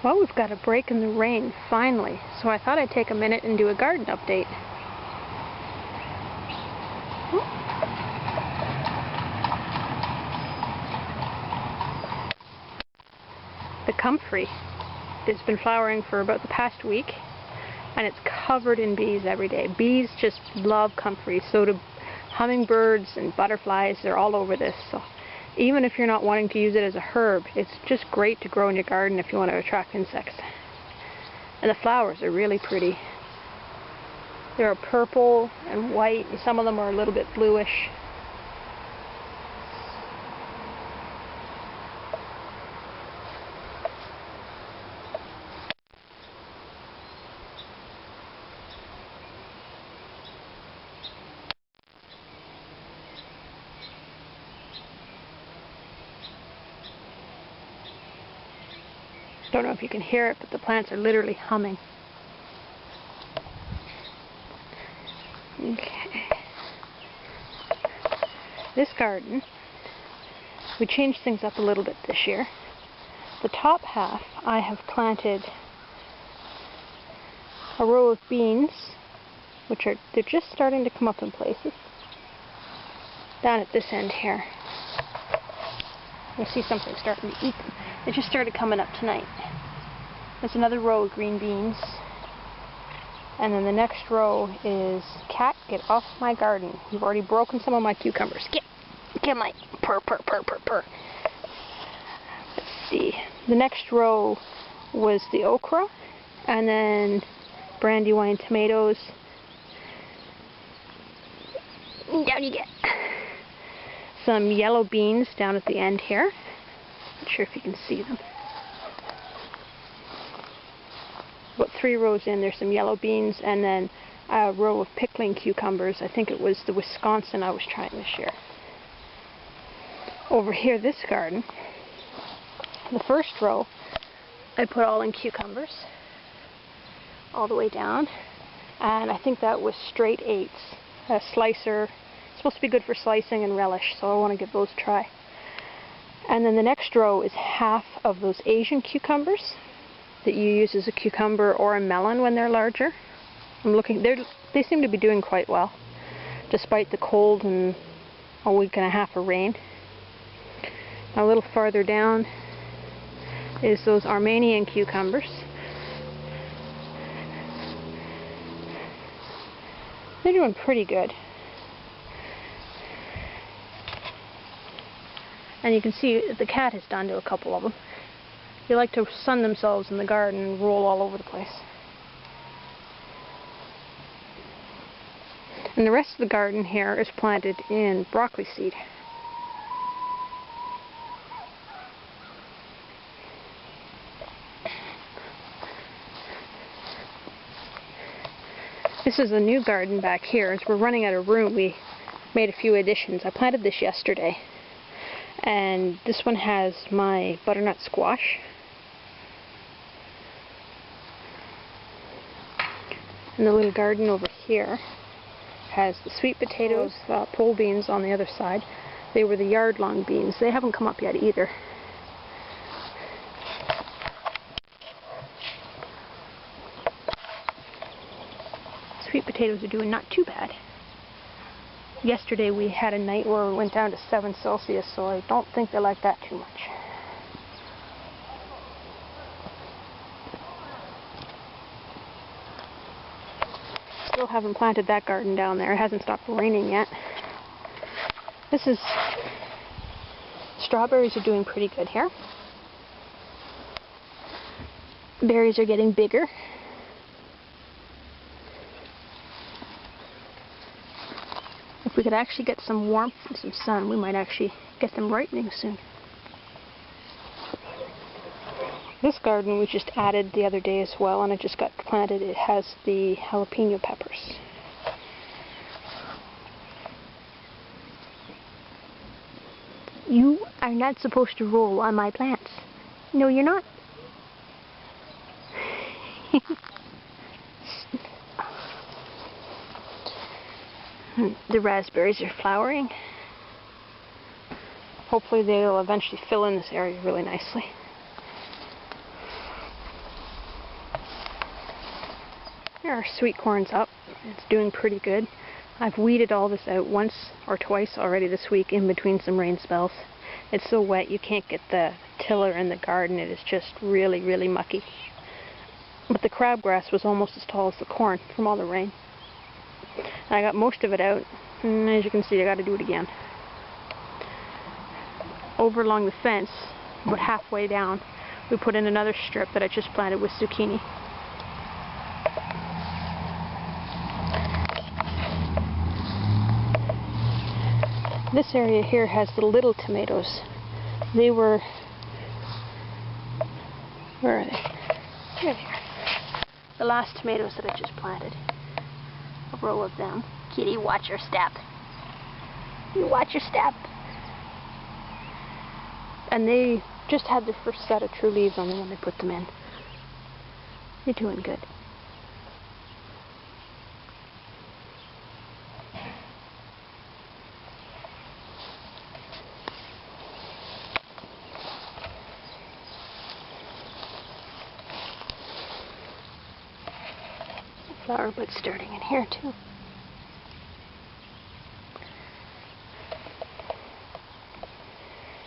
Well, we've got a break in the rain, finally, so I thought I'd take a minute and do a garden update. The comfrey has been flowering for about the past week, and it's covered in bees every day. Bees just love comfrey, so do hummingbirds and butterflies. They're all over this. So even if you're not wanting to use it as a herb, it's just great to grow in your garden if you want to attract insects. And the flowers are really pretty. They're purple and white, and some of them are a little bit bluish. Don't know if you can hear it, but the plants are literally humming. Okay. This garden, we changed things up a little bit this year. The top half, I have planted a row of beans, they're just starting to come up in places. Down at this end here, I see something starting to eat them. They just started coming up tonight. There's another row of green beans. And then the next row is, cat, get off my garden. You've already broken some of my cucumbers. Get my purr. Let's see. The next row was the okra, and then brandywine tomatoes. Down you get. Some yellow beans down at the end here. Not sure if you can see them. About 3 rows in, there's some yellow beans, and then a row of pickling cucumbers. I think it was the Wisconsin I was trying this year. Over here, this garden, the first row, I put all in cucumbers, all the way down, and I think that was straight 8s. A slicer, it's supposed to be good for slicing and relish, so I want to give those a try. And then the next row is half of those Asian cucumbers that you use as a cucumber or a melon when they're larger. I'm looking, they seem to be doing quite well, despite the cold and a week and a half of rain. A little farther down is those Armenian cucumbers. They're doing pretty good. And you can see the cat has done to a couple of them. They like to sun themselves in the garden and roll all over the place. And the rest of the garden here is planted in broccoli seed. This is a new garden back here. As we're running out of room, we made a few additions. I planted this yesterday. And this one has my butternut squash. And the little garden over here has the sweet potatoes, pole beans on the other side. They were the yard-long beans. They haven't come up yet either. Sweet potatoes are doing not too bad. Yesterday we had a night where we went down to 7 Celsius, so I don't think they like that too much. Still haven't planted that garden down there. It hasn't stopped raining yet. Strawberries are doing pretty good here. Berries are getting bigger. If we could actually get some warmth and some sun, we might actually get them ripening soon. This garden we just added the other day as well, and it just got planted. It has the jalapeno peppers. You are not supposed to roll on my plants. No, you're not. The raspberries are flowering. Hopefully they'll eventually fill in this area really nicely. Here our sweet corn's up. It's doing pretty good. I've weeded all this out once or twice already this week in between some rain spells. It's so wet you can't get the tiller in the garden. It is just really, really mucky. But the crabgrass was almost as tall as the corn from all the rain. And I got most of it out, and as you can see I got to do it again. Over along the fence, about halfway down, we put in another strip that I just planted with zucchini. This area here has the little tomatoes. They were... where are they? Here they are. The last tomatoes that I just planted. A row of them. Kitty, watch your step. You watch your step. And they just had their first set of true leaves on them when they put them in. They're doing good. Flower buds starting in here too.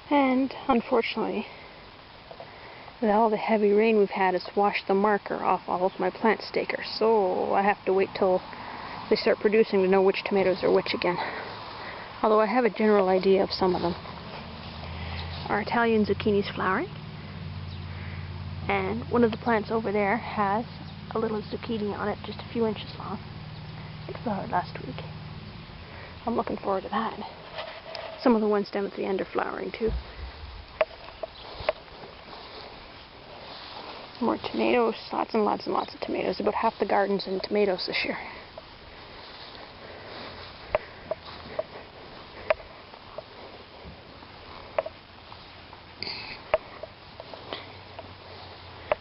And unfortunately, all the heavy rain we've had has washed the marker off all of my plant stakers, so I have to wait till they start producing to know which tomatoes are which again. Although I have a general idea of some of them. Our Italian zucchini's flowering, and one of the plants over there has a little zucchini on it, just a few inches long. It flowered last week. I'm looking forward to that. Some of the ones down at the end are flowering too. More tomatoes, lots and lots and lots of tomatoes. About half the garden's in tomatoes this year.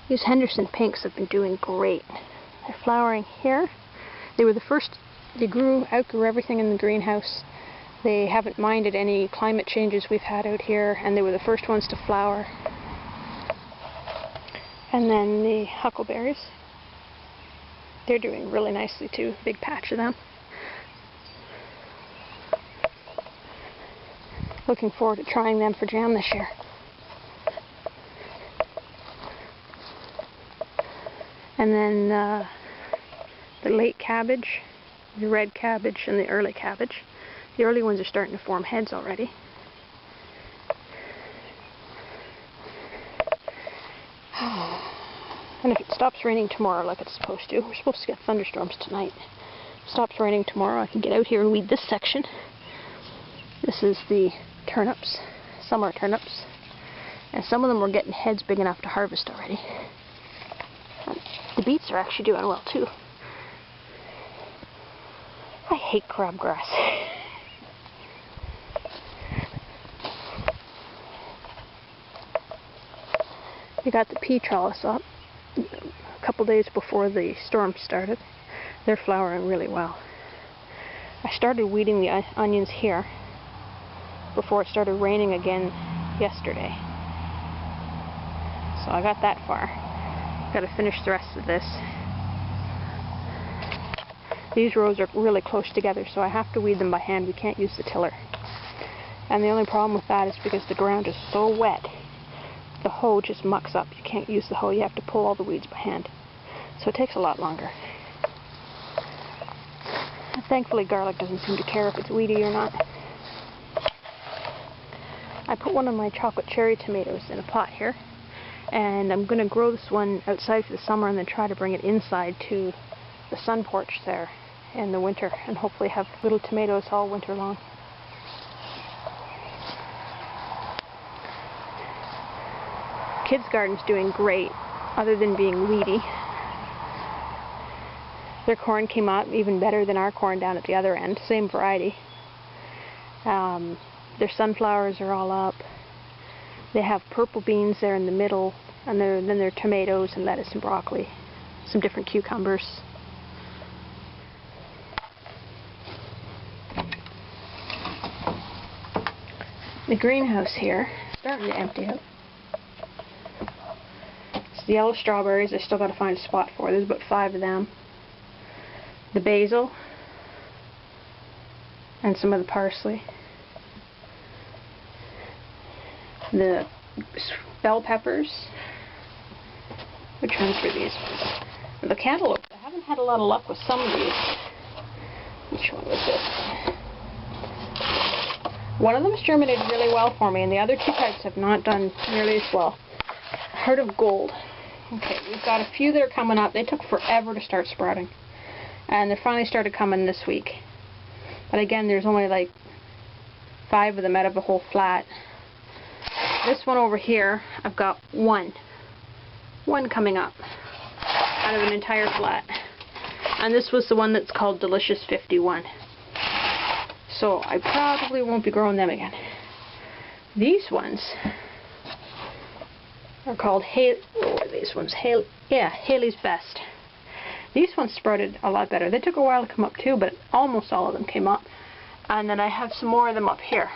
These Henderson pinks have been doing great. They're flowering here. They were the first, outgrew everything in the greenhouse. They haven't minded any climate changes we've had out here, and they were the first ones to flower. And then the huckleberries. They're doing really nicely too. Big patch of them. Looking forward to trying them for jam this year. And then the late cabbage, the red cabbage, and the early cabbage. The early ones are starting to form heads already. And if it stops raining tomorrow like it's supposed to, we're supposed to get thunderstorms tonight. If it stops raining tomorrow, I can get out here and weed this section. This is the turnips, summer turnips. And some of them were getting heads big enough to harvest already. And the beets are actually doing well too. I hate crabgrass. We got the pea trellis up a couple days before the storm started. They're flowering really well. I started weeding the onions here before it started raining again yesterday. So I got that far. Got to finish the rest of this. These rows are really close together, so I have to weed them by hand. We can't use the tiller. And the only problem with that is because the ground is so wet, the hoe just mucks up. You can't use the hoe. You have to pull all the weeds by hand. So it takes a lot longer. And thankfully, garlic doesn't seem to care if it's weedy or not. I put one of my chocolate cherry tomatoes in a pot here, and I'm going to grow this one outside for the summer and then try to bring it inside to the sun porch there in the winter and hopefully have little tomatoes all winter long. Kids' garden's doing great, other than being weedy. Their corn came out even better than our corn down at the other end, same variety. Their sunflowers are all up. They have purple beans there in the middle, and then there are tomatoes and lettuce and broccoli, some different cucumbers. The greenhouse here is starting to empty out. It's the yellow strawberries I still got to find a spot for. There's about 5 of them. the basil, and some of the parsley. The bell peppers. Which ones were these ones? The cantaloupe. I haven't had a lot of luck with some of these. Which one was this? One of them's germinated really well for me, and the other two types have not done nearly as well. Heart of Gold. Okay, we've got a few that are coming up. They took forever to start sprouting. And they finally started coming this week. But again, there's only like 5 of them out of a whole flat. This one over here, I've got one coming up out of an entire flat. And this was the one that's called Delicious 51. So I probably won't be growing them again. These ones are called Haley's Best. These ones sprouted a lot better. They took a while to come up too, but almost all of them came up. And then I have some more of them up here.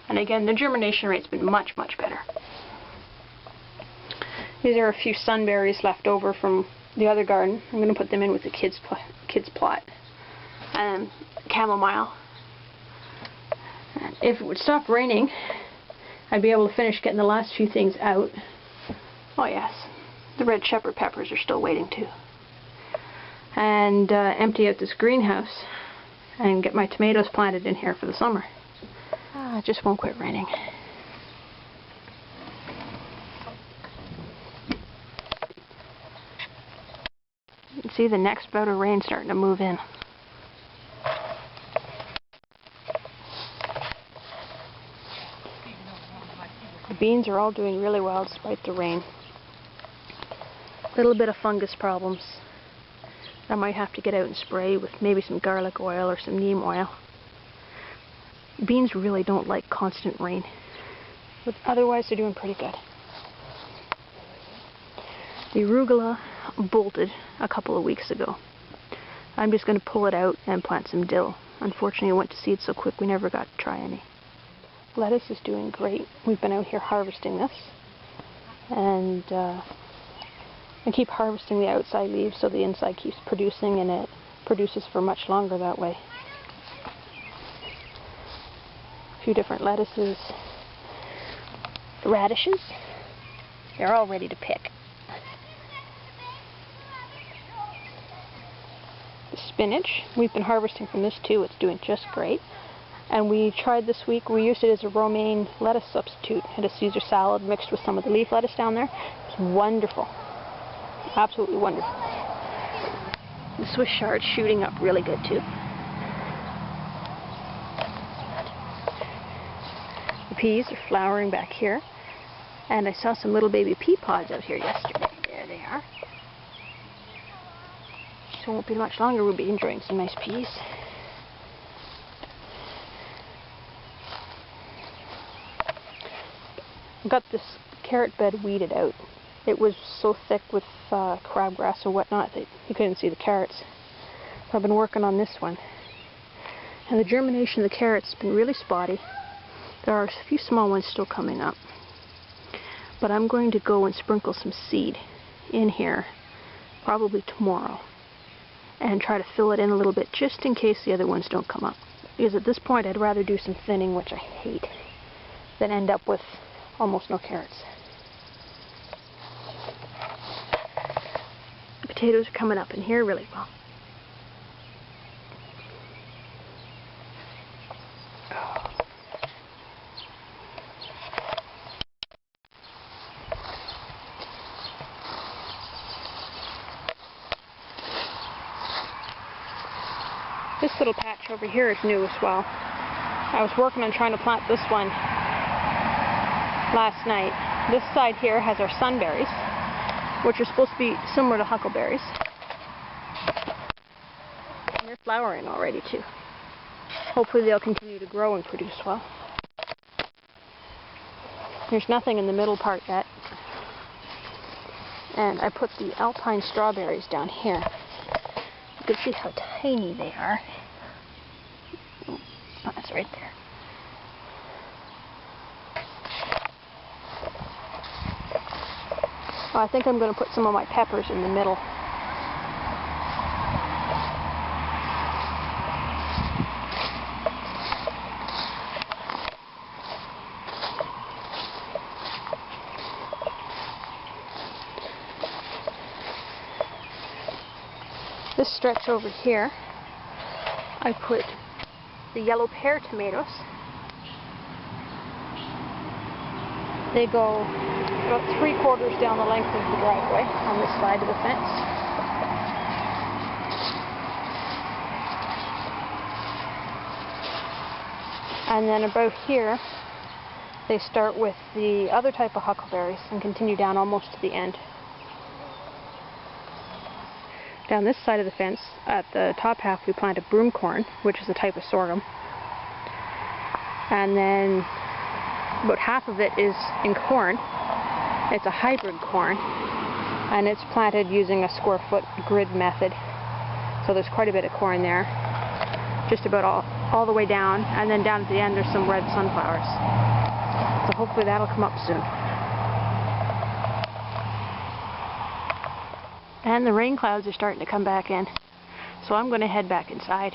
And again, the germination rate's been much, much better. These are a few sunberries left over from the other garden. I'm going to put them in with the kids plot. And chamomile. And if it would stop raining, I'd be able to finish getting the last few things out. Oh yes, the red shepherd peppers are still waiting too. And empty out this greenhouse and get my tomatoes planted in here for the summer. It just won't quit raining. You can see the next bout of rain starting to move in. The beans are all doing really well despite the rain. A little bit of fungus problems. I might have to get out and spray with maybe some garlic oil or some neem oil. Beans really don't like constant rain, but otherwise they're doing pretty good. The arugula bolted a couple of weeks ago. I'm just going to pull it out and plant some dill. Unfortunately, it went to seed so quick we never got to try any. Lettuce is doing great. We've been out here harvesting this, and I keep harvesting the outside leaves so the inside keeps producing, and it produces for much longer that way. A few different lettuces. The radishes, they're all ready to pick. The spinach, we've been harvesting from this too. It's doing just great. And we tried this week, we used it as a romaine lettuce substitute. Had a Caesar salad mixed with some of the leaf lettuce down there. It's wonderful. Absolutely wonderful. The Swiss chard's shooting up really good too. The peas are flowering back here. And I saw some little baby pea pods out here yesterday. There they are. So it won't be much longer we'll be enjoying some nice peas. I got this carrot bed weeded out. It was so thick with crabgrass or whatnot that you couldn't see the carrots. So I've been working on this one. And the germination of the carrots has been really spotty. There are a few small ones still coming up. But I'm going to go and sprinkle some seed in here, probably tomorrow, and try to fill it in a little bit just in case the other ones don't come up. Because at this point I'd rather do some thinning, which I hate, than end up with almost no carrots. The potatoes are coming up in here really well. This little patch over here is new as well. I was working on trying to plant this one last night. This side here has our sunberries, which are supposed to be similar to huckleberries. And they're flowering already too. Hopefully they'll continue to grow and produce well. There's nothing in the middle part yet. And I put the alpine strawberries down here. You can see how tiny they are. Oh, that's right there. Oh, I think I'm going to put some of my peppers in the middle. This stretch over here, I put the yellow pear tomatoes. They go about 3/4 down the length of the driveway on this side of the fence. And then about here, they start with the other type of huckleberries and continue down almost to the end. Down this side of the fence, at the top half, we planted broomcorn, which is a type of sorghum. And then about half of it is in corn. It's a hybrid corn, and it's planted using a square foot grid method. So there's quite a bit of corn there, just about all the way down, and then down at the end there's some red sunflowers. So hopefully that'll come up soon. And the rain clouds are starting to come back in, so I'm going to head back inside.